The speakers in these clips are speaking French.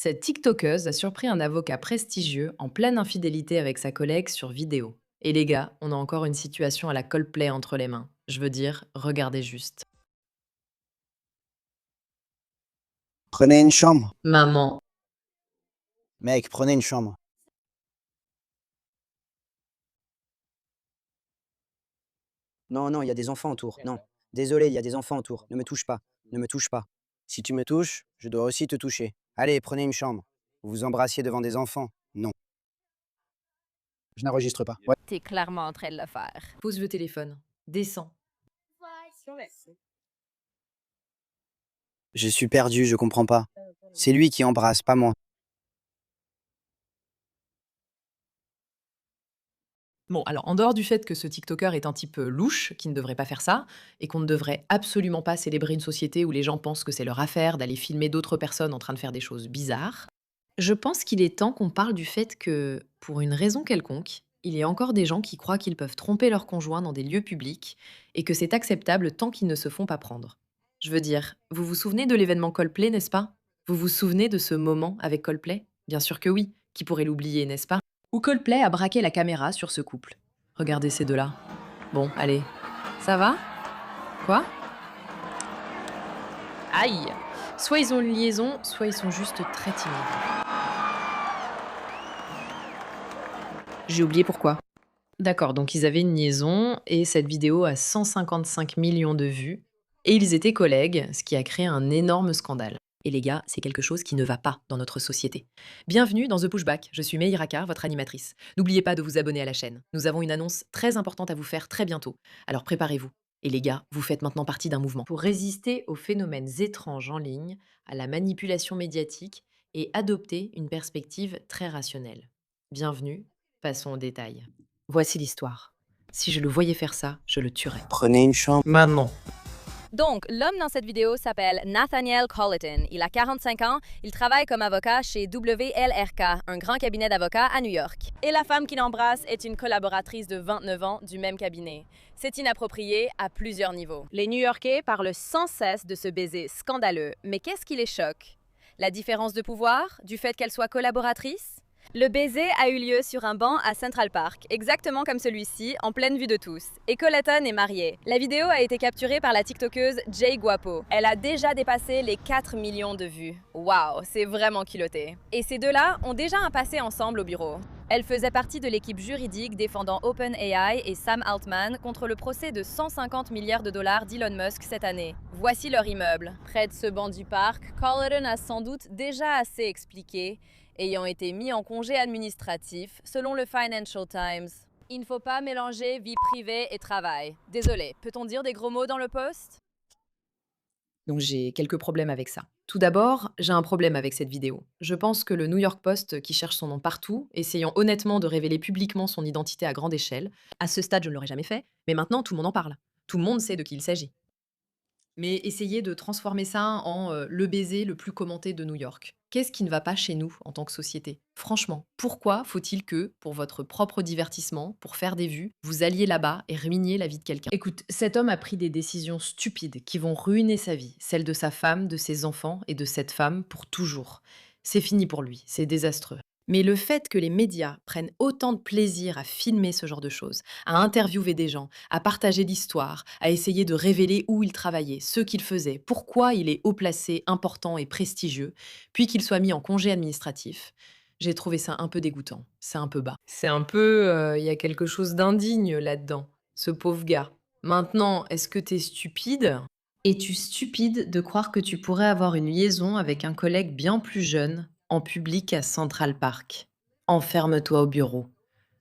Cette TikTokeuse a surpris un avocat prestigieux en pleine infidélité avec sa collègue sur vidéo. Et les gars, on a encore une situation à la Coldplay entre les mains. Je veux dire, regardez juste. Prenez une chambre. Maman. Mec, prenez une chambre. Non, non, il y a des enfants autour. Non. Désolé, il y a des enfants autour. Ne me touche pas. Ne me touche pas. Si tu me touches, je dois aussi te toucher. Allez, prenez une chambre. Vous vous embrassiez devant des enfants. Non. Je n'enregistre pas. Ouais. T'es clairement en train de le faire. Pose le téléphone. Descends. Je suis perdu, je comprends pas. C'est lui qui embrasse, pas moi. Bon, alors en dehors du fait que ce TikToker est un type louche, qui ne devrait pas faire ça, et qu'on ne devrait absolument pas célébrer une société où les gens pensent que c'est leur affaire d'aller filmer d'autres personnes en train de faire des choses bizarres, je pense qu'il est temps qu'on parle du fait que, pour une raison quelconque, il y a encore des gens qui croient qu'ils peuvent tromper leur conjoint dans des lieux publics et que c'est acceptable tant qu'ils ne se font pas prendre. Je veux dire, vous vous souvenez de l'événement Coldplay, n'est-ce pas? Vous vous souvenez de ce moment avec Coldplay? Bien sûr que oui, qui pourrait l'oublier, n'est-ce pas? Où Coldplay a braqué la caméra sur ce couple. Regardez ces deux-là. Bon, allez. Ça va? Quoi? Aïe! Soit ils ont une liaison, soit ils sont juste très timides. J'ai oublié pourquoi. D'accord, donc ils avaient une liaison et cette vidéo a 155 millions de vues. Et ils étaient collègues, ce qui a créé un énorme scandale. Et les gars, c'est quelque chose qui ne va pas dans notre société. Bienvenue dans The Pushback, je suis Meiraka, votre animatrice. N'oubliez pas de vous abonner à la chaîne. Nous avons une annonce très importante à vous faire très bientôt. Alors préparez-vous. Et les gars, vous faites maintenant partie d'un mouvement. Pour résister aux phénomènes étranges en ligne, à la manipulation médiatique et adopter une perspective très rationnelle. Bienvenue, passons aux détails. Voici l'histoire. Si je le voyais faire ça, je le tuerais. Prenez une chambre. Maintenant. Donc, l'homme dans cette vidéo s'appelle Nathaniel Colleton. Il a 45 ans, il travaille comme avocat chez WLRK, un grand cabinet d'avocats à New York. Et la femme qu'il embrasse est une collaboratrice de 29 ans du même cabinet. C'est inapproprié à plusieurs niveaux. Les New-Yorkais parlent sans cesse de ce baiser scandaleux. Mais qu'est-ce qui les choque? La différence de pouvoir? Du fait qu'elle soit collaboratrice? Le baiser a eu lieu sur un banc à Central Park, exactement comme celui-ci, en pleine vue de tous. Et Colleton est marié. La vidéo a été capturée par la TikTokeuse Jay Guapo. Elle a déjà dépassé les 4 millions de vues. Waouh, c'est vraiment culotté. Et ces deux-là ont déjà un passé ensemble au bureau. Elle faisait partie de l'équipe juridique défendant OpenAI et Sam Altman contre le procès de 150 milliards de dollars d'Elon Musk cette année. Voici leur immeuble. Près de ce banc du parc, Colleton a sans doute déjà assez expliqué, ayant été mis en congé administratif, selon le Financial Times. Il ne faut pas mélanger vie privée et travail. Désolé, peut-on dire des gros mots dans le post? Donc j'ai quelques problèmes avec ça. Tout d'abord, j'ai un problème avec cette vidéo. Je pense que le New York Post, qui cherche son nom partout, essayant honnêtement de révéler publiquement son identité à grande échelle, à ce stade, je ne l'aurais jamais fait, mais maintenant tout le monde en parle. Tout le monde sait de qui il s'agit. Mais essayer de transformer ça en le baiser le plus commenté de New York. Qu'est-ce qui ne va pas chez nous en tant que société? Franchement, pourquoi faut-il que, pour votre propre divertissement, pour faire des vues, vous alliez là-bas et ruiniez la vie de quelqu'un? Écoute, cet homme a pris des décisions stupides qui vont ruiner sa vie, celle de sa femme, de ses enfants et de cette femme pour toujours. C'est fini pour lui, c'est désastreux. Mais le fait que les médias prennent autant de plaisir à filmer ce genre de choses, à interviewer des gens, à partager l'histoire, à essayer de révéler où il travaillait, ce qu'il faisait, pourquoi il est haut placé, important et prestigieux, puis qu'il soit mis en congé administratif, j'ai trouvé ça un peu dégoûtant. C'est un peu bas. C'est un peu, il y a quelque chose d'indigne là-dedans, ce pauvre gars. Maintenant, est-ce que t'es stupide? Es-tu stupide de croire que tu pourrais avoir une liaison avec un collègue bien plus jeune, en public à Central Park? Enferme-toi au bureau.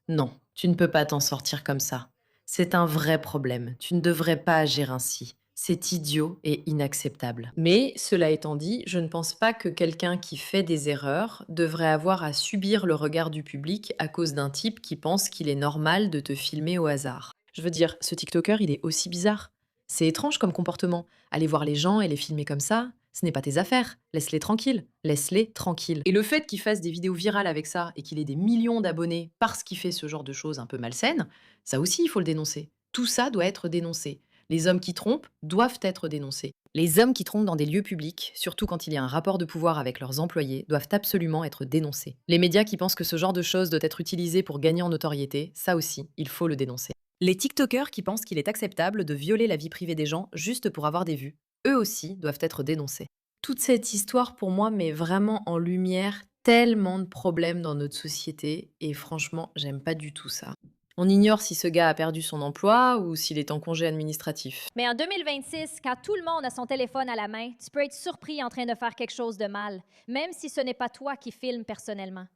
Non, tu ne peux pas t'en sortir comme ça. C'est un vrai problème. Tu ne devrais pas agir ainsi. C'est idiot et inacceptable. Mais cela étant dit, je ne pense pas que quelqu'un qui fait des erreurs devrait avoir à subir le regard du public à cause d'un type qui pense qu'il est normal de te filmer au hasard. Je veux dire, ce TikToker, il est aussi bizarre. C'est étrange comme comportement. Aller voir les gens et les filmer comme ça, ce n'est pas tes affaires. Laisse-les tranquilles. Laisse-les tranquilles. Et le fait qu'il fasse des vidéos virales avec ça et qu'il ait des millions d'abonnés parce qu'il fait ce genre de choses un peu malsaines, ça aussi, il faut le dénoncer. Tout ça doit être dénoncé. Les hommes qui trompent doivent être dénoncés. Les hommes qui trompent dans des lieux publics, surtout quand il y a un rapport de pouvoir avec leurs employés, doivent absolument être dénoncés. Les médias qui pensent que ce genre de choses doit être utilisé pour gagner en notoriété, ça aussi, il faut le dénoncer. Les TikTokers qui pensent qu'il est acceptable de violer la vie privée des gens juste pour avoir des vues, eux aussi doivent être dénoncés. Toute cette histoire, pour moi, met vraiment en lumière tellement de problèmes dans notre société et franchement, j'aime pas du tout ça. On ignore si ce gars a perdu son emploi ou s'il est en congé administratif. Mais en 2026, quand tout le monde a son téléphone à la main, tu peux être surpris en train de faire quelque chose de mal, même si ce n'est pas toi qui filmes personnellement.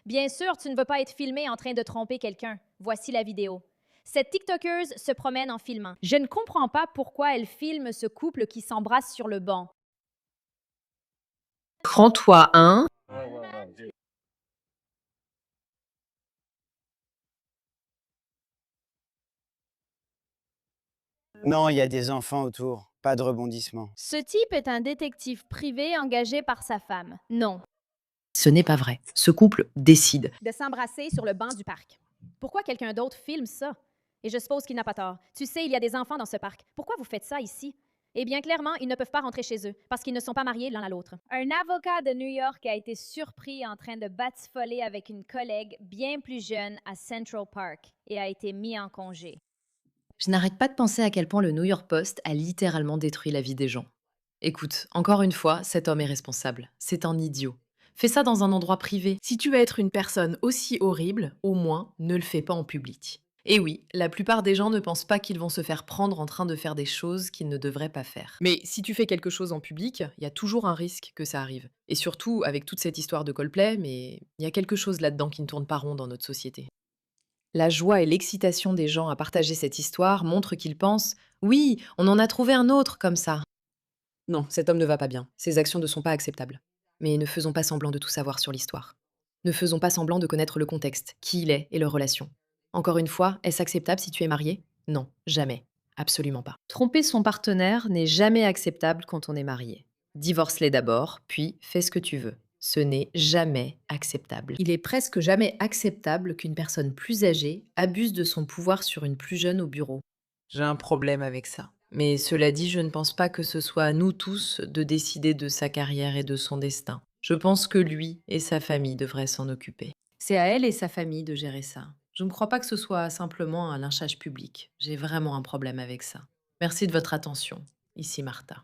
Bien sûr, tu ne veux pas être filmé en train de tromper quelqu'un. Voici la vidéo. Cette TikTokeuse se promène en filmant. Je ne comprends pas pourquoi elle filme ce couple qui s'embrasse sur le banc. Prends-toi un. Non, il y a des enfants autour. Pas de rebondissement. Ce type est un détective privé engagé par sa femme. Non. Ce n'est pas vrai. Ce couple décide. De s'embrasser sur le banc du parc. Pourquoi quelqu'un d'autre filme ça? Et je suppose qu'il n'a pas tort. Tu sais, il y a des enfants dans ce parc. Pourquoi vous faites ça ici? Eh bien, clairement, ils ne peuvent pas rentrer chez eux parce qu'ils ne sont pas mariés l'un à l'autre. Un avocat de New York a été surpris en train de batifoler avec une collègue bien plus jeune à Central Park et a été mis en congé. Je n'arrête pas de penser à quel point le New York Post a littéralement détruit la vie des gens. Écoute, encore une fois, cet homme est responsable. C'est un idiot. Fais ça dans un endroit privé. Si tu veux être une personne aussi horrible, au moins, ne le fais pas en public. Et oui, la plupart des gens ne pensent pas qu'ils vont se faire prendre en train de faire des choses qu'ils ne devraient pas faire. Mais si tu fais quelque chose en public, il y a toujours un risque que ça arrive. Et surtout, avec toute cette histoire de Coldplay, mais il y a quelque chose là-dedans qui ne tourne pas rond dans notre société. La joie et l'excitation des gens à partager cette histoire montrent qu'ils pensent: «Oui, on en a trouvé un autre comme ça». Non, cet homme ne va pas bien. Ses actions ne sont pas acceptables. Mais ne faisons pas semblant de tout savoir sur l'histoire. Ne faisons pas semblant de connaître le contexte, qui il est et leurs relations. Encore une fois, est-ce acceptable si tu es marié? Non, jamais. Absolument pas. Tromper son partenaire n'est jamais acceptable quand on est marié. Divorce-les d'abord, puis fais ce que tu veux. Ce n'est jamais acceptable. Il est presque jamais acceptable qu'une personne plus âgée abuse de son pouvoir sur une plus jeune au bureau. J'ai un problème avec ça. Mais cela dit, je ne pense pas que ce soit à nous tous de décider de sa carrière et de son destin. Je pense que lui et sa famille devraient s'en occuper. C'est à elle et sa famille de gérer ça. Je ne crois pas que ce soit simplement un lynchage public. J'ai vraiment un problème avec ça. Merci de votre attention. Ici Martha.